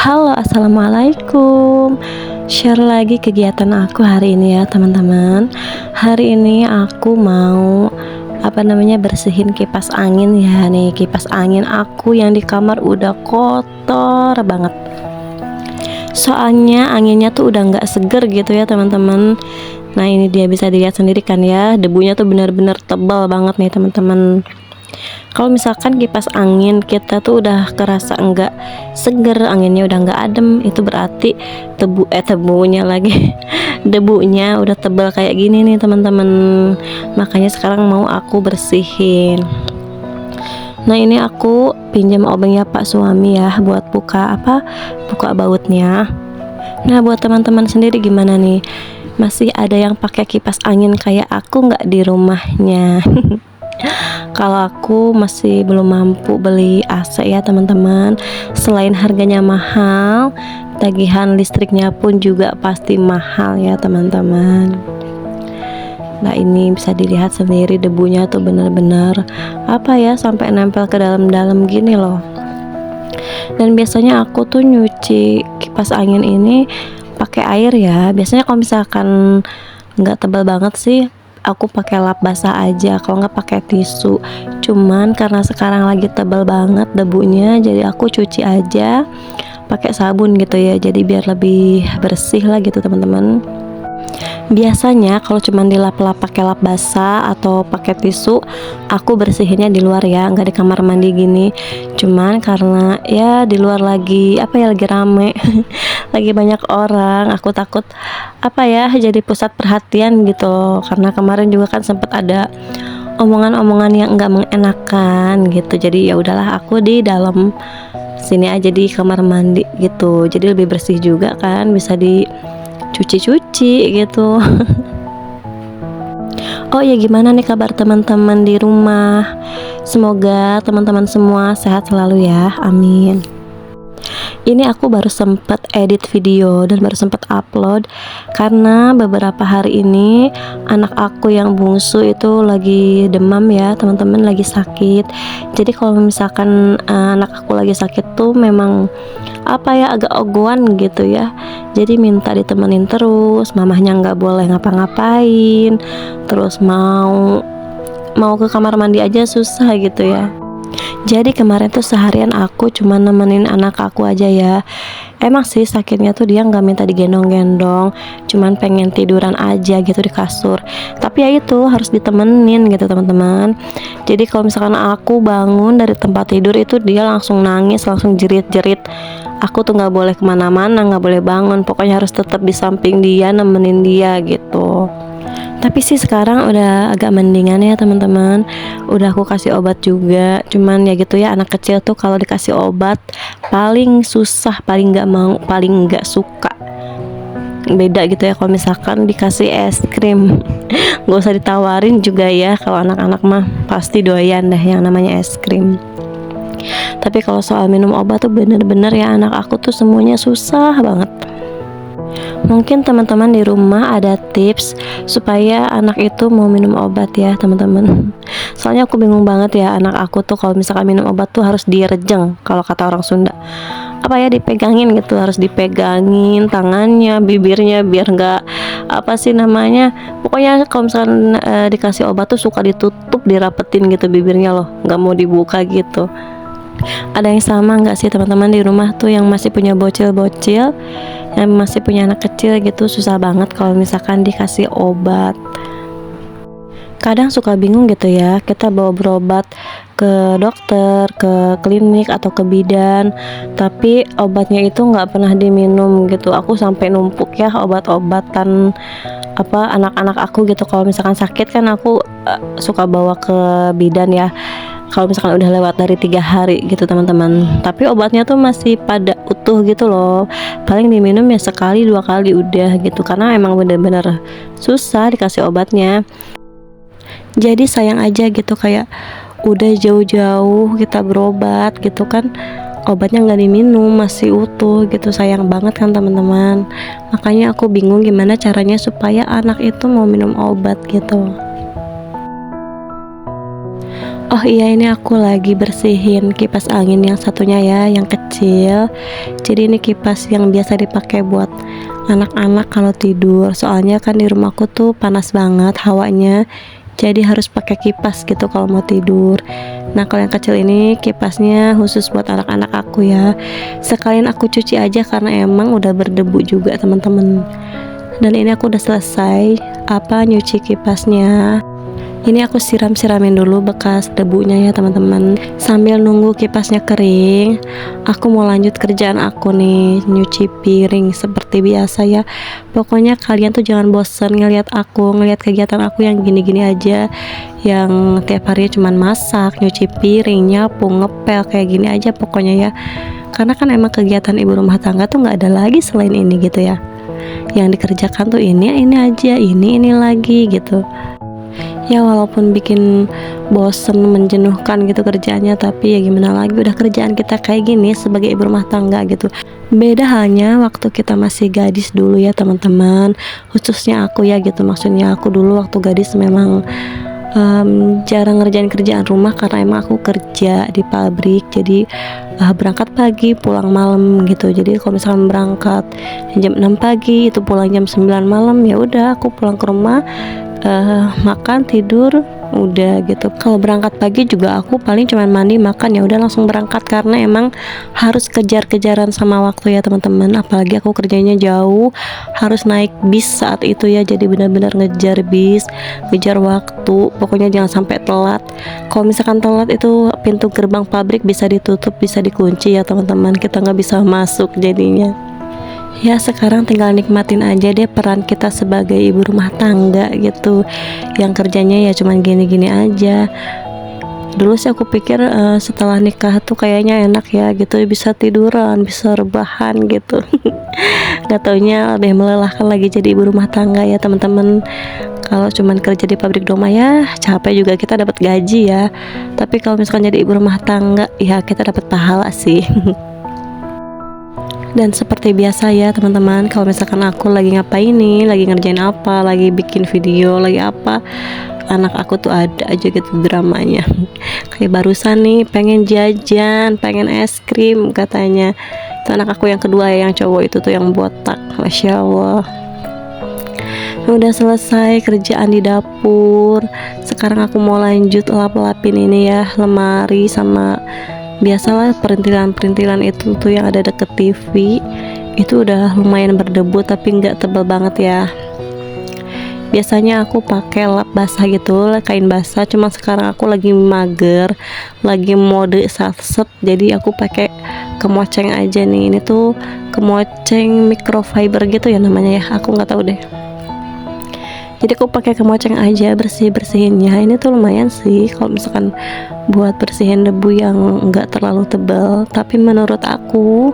Halo, assalamualaikum. Share lagi kegiatan aku hari ini ya teman-teman. Hari ini aku mau bersihin kipas angin ya nih. Kipas angin aku yang di kamar udah kotor banget. Soalnya anginnya tuh udah nggak seger gitu ya teman-teman. Nah ini dia, bisa dilihat sendiri kan ya, debunya tuh benar-benar tebal banget nih teman-teman. Kalau misalkan kipas angin kita tuh udah kerasa enggak seger, anginnya udah enggak adem, itu berarti tebunya lagi debunya udah tebal kayak gini nih teman-teman. Makanya sekarang mau aku bersihin. Nah ini aku pinjam obengnya Pak suami ya buat buka bautnya. Nah buat teman-teman sendiri gimana nih, masih ada yang pakai kipas angin kayak aku nggak di rumahnya? Kalau aku masih belum mampu beli AC ya teman-teman. Selain harganya mahal, tagihan listriknya pun juga pasti mahal ya teman-teman. Nah ini bisa dilihat sendiri, debunya tuh bener-bener sampai nempel ke dalam-dalam gini loh. Dan biasanya aku tuh nyuci kipas angin ini pakai air ya. Biasanya kalau misalkan nggak tebal banget sih, aku pakai lap basah aja, kalau nggak pakai tisu. Cuman karena sekarang lagi tebal banget debunya, jadi aku cuci aja pakai sabun gitu ya, jadi biar lebih bersih lah gitu teman-teman. Biasanya kalau cuman dilap-lap pakai lap basah atau pakai tisu, aku bersihinnya di luar ya, nggak di kamar mandi gini. Cuman karena ya di luar lagi lagi rame lagi banyak orang, aku takut jadi pusat perhatian gitu. Karena kemarin juga kan sempat ada omongan-omongan yang nggak mengenakan gitu. Jadi ya udahlah, aku di dalam sini aja di kamar mandi gitu. Jadi lebih bersih juga kan, bisa dicuci-cuci gitu. Oh ya, gimana nih kabar teman-teman di rumah? Semoga teman-teman semua sehat selalu ya, amin. Ini aku baru sempat edit video dan baru sempat upload karena beberapa hari ini anak aku yang bungsu itu lagi demam ya teman-teman, lagi sakit. Jadi kalau misalkan anak aku lagi sakit tuh memang agak ogoan gitu ya. Jadi minta ditemenin terus, mamahnya nggak boleh ngapa-ngapain, terus mau ke kamar mandi aja susah gitu ya. Jadi kemarin tuh seharian aku cuma nemenin anak aku aja ya. Emang sih sakitnya tuh dia nggak minta digendong-gendong, cuman pengen tiduran aja gitu di kasur. Tapi ya itu harus ditemenin gitu teman-teman. Jadi kalau misalkan aku bangun dari tempat tidur itu dia langsung nangis, langsung jerit-jerit. Aku tuh nggak boleh kemana-mana, nggak boleh bangun. Pokoknya harus tetap di samping dia, nemenin dia gitu. Tapi sih sekarang udah agak mendingan ya teman-teman. Udah aku kasih obat juga. Cuman ya gitu ya, anak kecil tuh kalau dikasih obat paling susah, paling nggak mau, paling nggak suka. Beda gitu ya kalau misalkan dikasih es krim. Gak usah ditawarin juga ya, kalau anak-anak mah pasti doyan deh yang namanya es krim. Tapi kalau soal minum obat tuh bener-bener ya, anak aku tuh semuanya susah banget. Mungkin teman-teman di rumah ada tips supaya anak itu mau minum obat ya teman-teman. Soalnya aku bingung banget ya, anak aku tuh kalau misalkan minum obat tuh harus direjeng, kalau kata orang Sunda. Dipegangin gitu, harus dipegangin tangannya, bibirnya biar nggak pokoknya kalau misalkan dikasih obat tuh suka ditutup, dirapetin gitu bibirnya loh, nggak mau dibuka gitu. Ada yang sama nggak sih teman-teman di rumah tuh yang masih punya bocil-bocil, yang masih punya anak kecil gitu? Susah banget kalau misalkan dikasih obat. Kadang suka bingung gitu ya, kita bawa berobat ke dokter, ke klinik atau ke bidan, tapi obatnya itu nggak pernah diminum gitu. Aku sampai numpuk ya obat-obatan anak-anak aku gitu. Kalau misalkan sakit kan aku suka bawa ke bidan ya, kalau misalkan udah lewat dari 3 hari gitu teman-teman. Tapi obatnya tuh masih pada utuh gitu loh, paling diminum ya sekali 2 kali udah gitu, karena emang bener-bener susah dikasih obatnya. Jadi sayang aja gitu, kayak udah jauh-jauh kita berobat gitu kan, obatnya nggak diminum, masih utuh gitu. Sayang banget kan teman-teman. Makanya aku bingung gimana caranya supaya anak itu mau minum obat gitu. Oh iya, ini aku lagi bersihin kipas angin yang satunya ya, yang kecil. Jadi ini kipas yang biasa dipakai buat anak-anak kalau tidur. Soalnya kan di rumahku tuh panas banget hawanya. Jadi harus pakai kipas gitu kalau mau tidur. Nah, kalau yang kecil ini kipasnya khusus buat anak-anak aku ya. Sekalian aku cuci aja karena emang udah berdebu juga, teman-teman. Dan ini aku udah selesai nyuci kipasnya. Ini aku siram-siramin dulu bekas debunya ya teman-teman. Sambil nunggu kipasnya kering, aku mau lanjut kerjaan aku nih, nyuci piring seperti biasa ya. Pokoknya kalian tuh jangan bosen ngeliat kegiatan aku yang gini-gini aja, yang tiap hari cuman masak, nyuci piring, nyapu, ngepel, kayak gini aja pokoknya ya. Karena kan emang kegiatan ibu rumah tangga tuh nggak ada lagi selain ini gitu ya. Yang dikerjakan tuh ini aja, ini lagi gitu. Ya walaupun bikin bosen, menjenuhkan gitu kerjaannya, tapi ya gimana lagi, udah kerjaan kita kayak gini sebagai ibu rumah tangga gitu. Beda halnya waktu kita masih gadis dulu ya teman-teman, khususnya aku ya gitu. Maksudnya aku dulu waktu gadis memang jarang ngerjain kerjaan rumah karena emang aku kerja di pabrik. Jadi berangkat pagi pulang malam gitu. Jadi kalau misalkan berangkat jam 6 pagi itu pulang jam 9 malam, ya udah aku pulang ke rumah, makan, tidur, udah gitu. Kalau berangkat pagi juga aku paling cuman mandi, makan, ya udah langsung berangkat karena emang harus kejar-kejaran sama waktu ya teman-teman. Apalagi aku kerjanya jauh, harus naik bis saat itu ya. Jadi benar-benar ngejar bis, ngejar waktu. Pokoknya jangan sampai telat. Kalau misalkan telat itu pintu gerbang pabrik bisa ditutup, bisa dikunci ya teman-teman. Kita nggak bisa masuk jadinya. Ya sekarang tinggal nikmatin aja deh peran kita sebagai ibu rumah tangga gitu, yang kerjanya ya cuman gini-gini aja. Dulu sih aku pikir setelah nikah tuh kayaknya enak ya gitu, bisa tiduran, bisa rebahan gitu. Gak taunya lebih melelahkan lagi jadi ibu rumah tangga ya teman-teman. Kalau cuman kerja di pabrik doang ya capek juga, kita dapat gaji ya. Tapi kalau misalkan jadi ibu rumah tangga ya kita dapat pahala sih. Dan seperti biasa ya teman-teman, kalau misalkan aku lagi ngapain nih, lagi ngerjain apa, lagi bikin video, lagi apa, anak aku tuh ada aja gitu dramanya. Kayak barusan nih pengen jajan, pengen es krim katanya. Itu anak aku yang kedua ya, yang cowok itu tuh yang botak. Masya Allah. Udah selesai kerjaan di dapur. Sekarang aku mau lanjut lap-lapin ini ya, lemari sama biasalah perintilan-perintilan itu tuh yang ada deket TV. Itu udah lumayan berdebu tapi nggak tebal banget ya. Biasanya aku pakai lap basah gitu, kain basah. Cuma sekarang aku lagi mager, lagi mode satset, jadi aku pakai kemoceng aja nih. Ini tuh kemoceng microfiber gitu ya namanya ya, aku nggak tahu deh. Jadi aku pakai kemoceng aja bersihinnya. Ini tuh lumayan sih kalau misalkan buat bersihin debu yang enggak terlalu tebal. Tapi menurut aku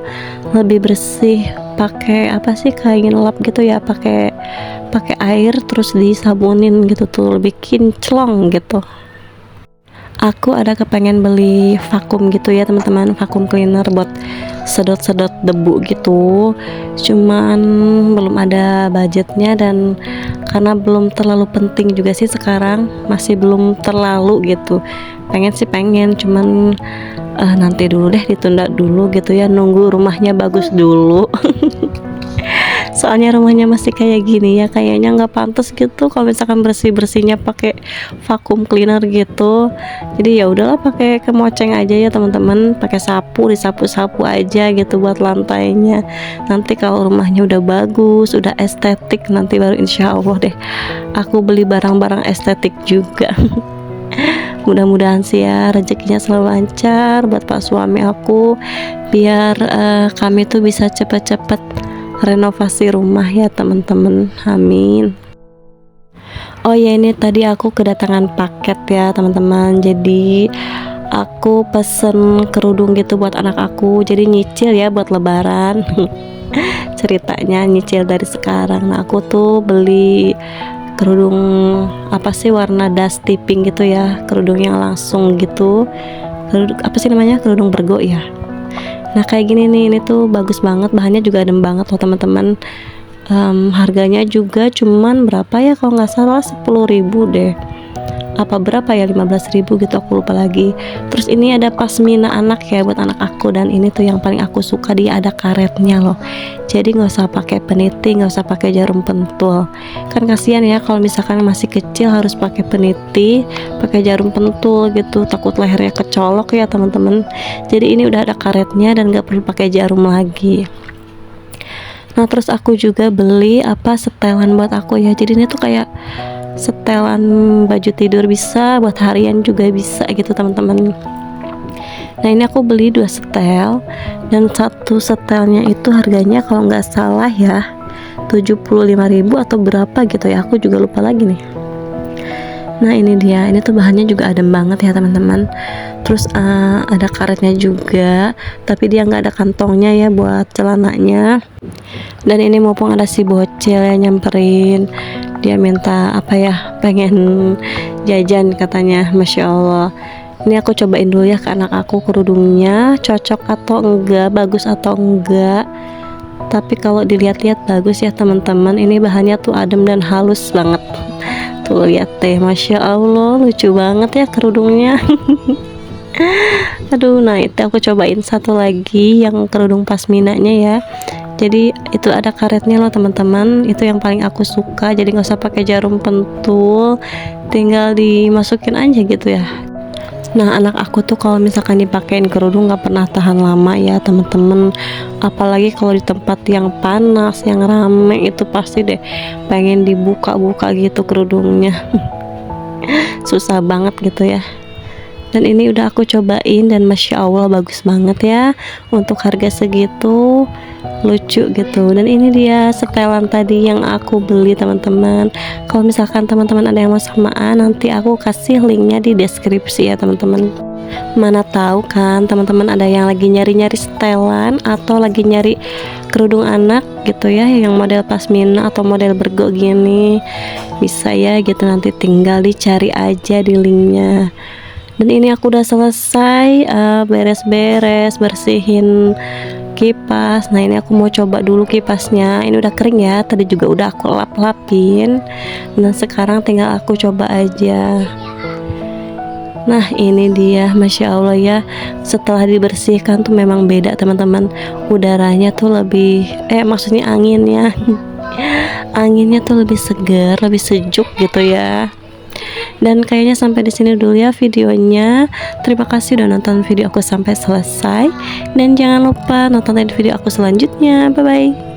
lebih bersih pakai kain lap gitu ya, pakai air terus disabunin gitu tuh, lebih kinclong gitu. Aku ada kepengen beli vakum gitu ya teman-teman, vakum cleaner buat sedot-sedot debu gitu. Cuman belum ada budgetnya, dan karena belum terlalu penting juga sih sekarang, masih belum terlalu gitu. Pengen cuman nanti dulu deh, ditunda dulu gitu ya, nunggu rumahnya bagus dulu. Soalnya rumahnya masih kayak gini ya, kayaknya nggak pantas gitu kalau misalkan bersihnya pakai vakum cleaner gitu. Jadi ya udahlah, pakai kemoceng aja ya teman-teman, pakai sapu, disapu-sapu aja gitu buat lantainya. Nanti kalau rumahnya udah bagus, udah estetik, nanti baru insya Allah deh aku beli barang-barang estetik juga. Mudah-mudahan sih ya rezekinya selalu lancar buat pak suami aku, biar kami tuh bisa cepet-cepet renovasi rumah ya teman-teman, amin. Oh ya, ini tadi aku kedatangan paket ya teman-teman. Jadi aku pesen kerudung gitu buat anak aku, jadi nyicil ya buat lebaran. Ceritanya nyicil dari sekarang. Nah aku tuh beli kerudung warna dusty pink gitu ya, kerudung yang langsung gitu. Kerudung kerudung bergo ya. Nah kayak gini nih, ini tuh bagus banget, bahannya juga adem banget loh teman-teman. Harganya juga cuman berapa ya, kalau nggak salah 10.000 deh. apa berapa ya, 15.000 gitu, aku lupa lagi. Terus ini ada pasmina anak ya, buat anak aku, dan ini tuh yang paling aku suka, dia ada karetnya loh, jadi nggak usah pakai peniti, nggak usah pakai jarum pentul. Kan kasihan ya kalau misalkan masih kecil harus pakai peniti, pakai jarum pentul gitu, takut lehernya kecolok ya teman-teman. Jadi ini udah ada karetnya dan nggak perlu pakai jarum lagi. Nah terus aku juga beli setelan buat aku ya, jadi ini tuh kayak setelan baju tidur, bisa buat harian juga bisa gitu teman-teman. Nah ini aku beli 2 setel, dan satu setelnya itu harganya kalau nggak salah ya 75.000 atau berapa gitu ya, aku juga lupa lagi nih. Nah ini dia, ini tuh bahannya juga adem banget ya teman-teman. Terus ada karetnya juga, tapi dia nggak ada kantongnya ya buat celananya. Dan ini mumpung ada si bocil yang nyamperin, dia minta pengen jajan katanya. Masya Allah, ini aku cobain dulu ya ke anak aku, kerudungnya cocok atau enggak, bagus atau enggak. Tapi kalau dilihat-lihat bagus ya teman-teman, ini bahannya tuh adem dan halus banget. Tuh lihat deh, Masya Allah, lucu banget ya kerudungnya. Aduh, nah itu aku cobain satu lagi yang kerudung pasminanya ya. Jadi itu ada karetnya loh teman-teman, itu yang paling aku suka. Jadi nggak usah pakai jarum pentul, tinggal dimasukin aja gitu ya. Nah anak aku tuh kalau misalkan dipakein kerudung nggak pernah tahan lama ya teman-teman, apalagi kalau di tempat yang panas, yang rame, itu pasti deh pengen dibuka-buka gitu kerudungnya. Susah banget gitu ya. Dan ini udah aku cobain dan Masya Allah bagus banget ya, untuk harga segitu, lucu gitu. Dan ini dia setelan tadi yang aku beli teman-teman. Kalau misalkan teman-teman ada yang mau samaan, nanti aku kasih linknya di deskripsi ya teman-teman. Mana tahu kan teman-teman ada yang lagi nyari-nyari setelan atau lagi nyari kerudung anak gitu ya, yang model pasmina atau model bergo gini, bisa ya gitu, nanti tinggal dicari aja di linknya. Dan ini aku udah selesai beres-beres, bersihin kipas. Nah ini aku mau coba dulu kipasnya, ini udah kering ya, tadi juga udah aku lap-lapin, dan sekarang tinggal aku coba aja. Nah ini dia, Masya Allah ya, setelah dibersihkan tuh memang beda teman-teman, udaranya tuh lebih maksudnya anginnya anginnya tuh lebih segar, lebih sejuk gitu ya. Dan kayaknya sampai di sini dulu ya videonya. Terima kasih udah nonton video aku sampai selesai, dan jangan lupa nonton video aku selanjutnya. Bye bye.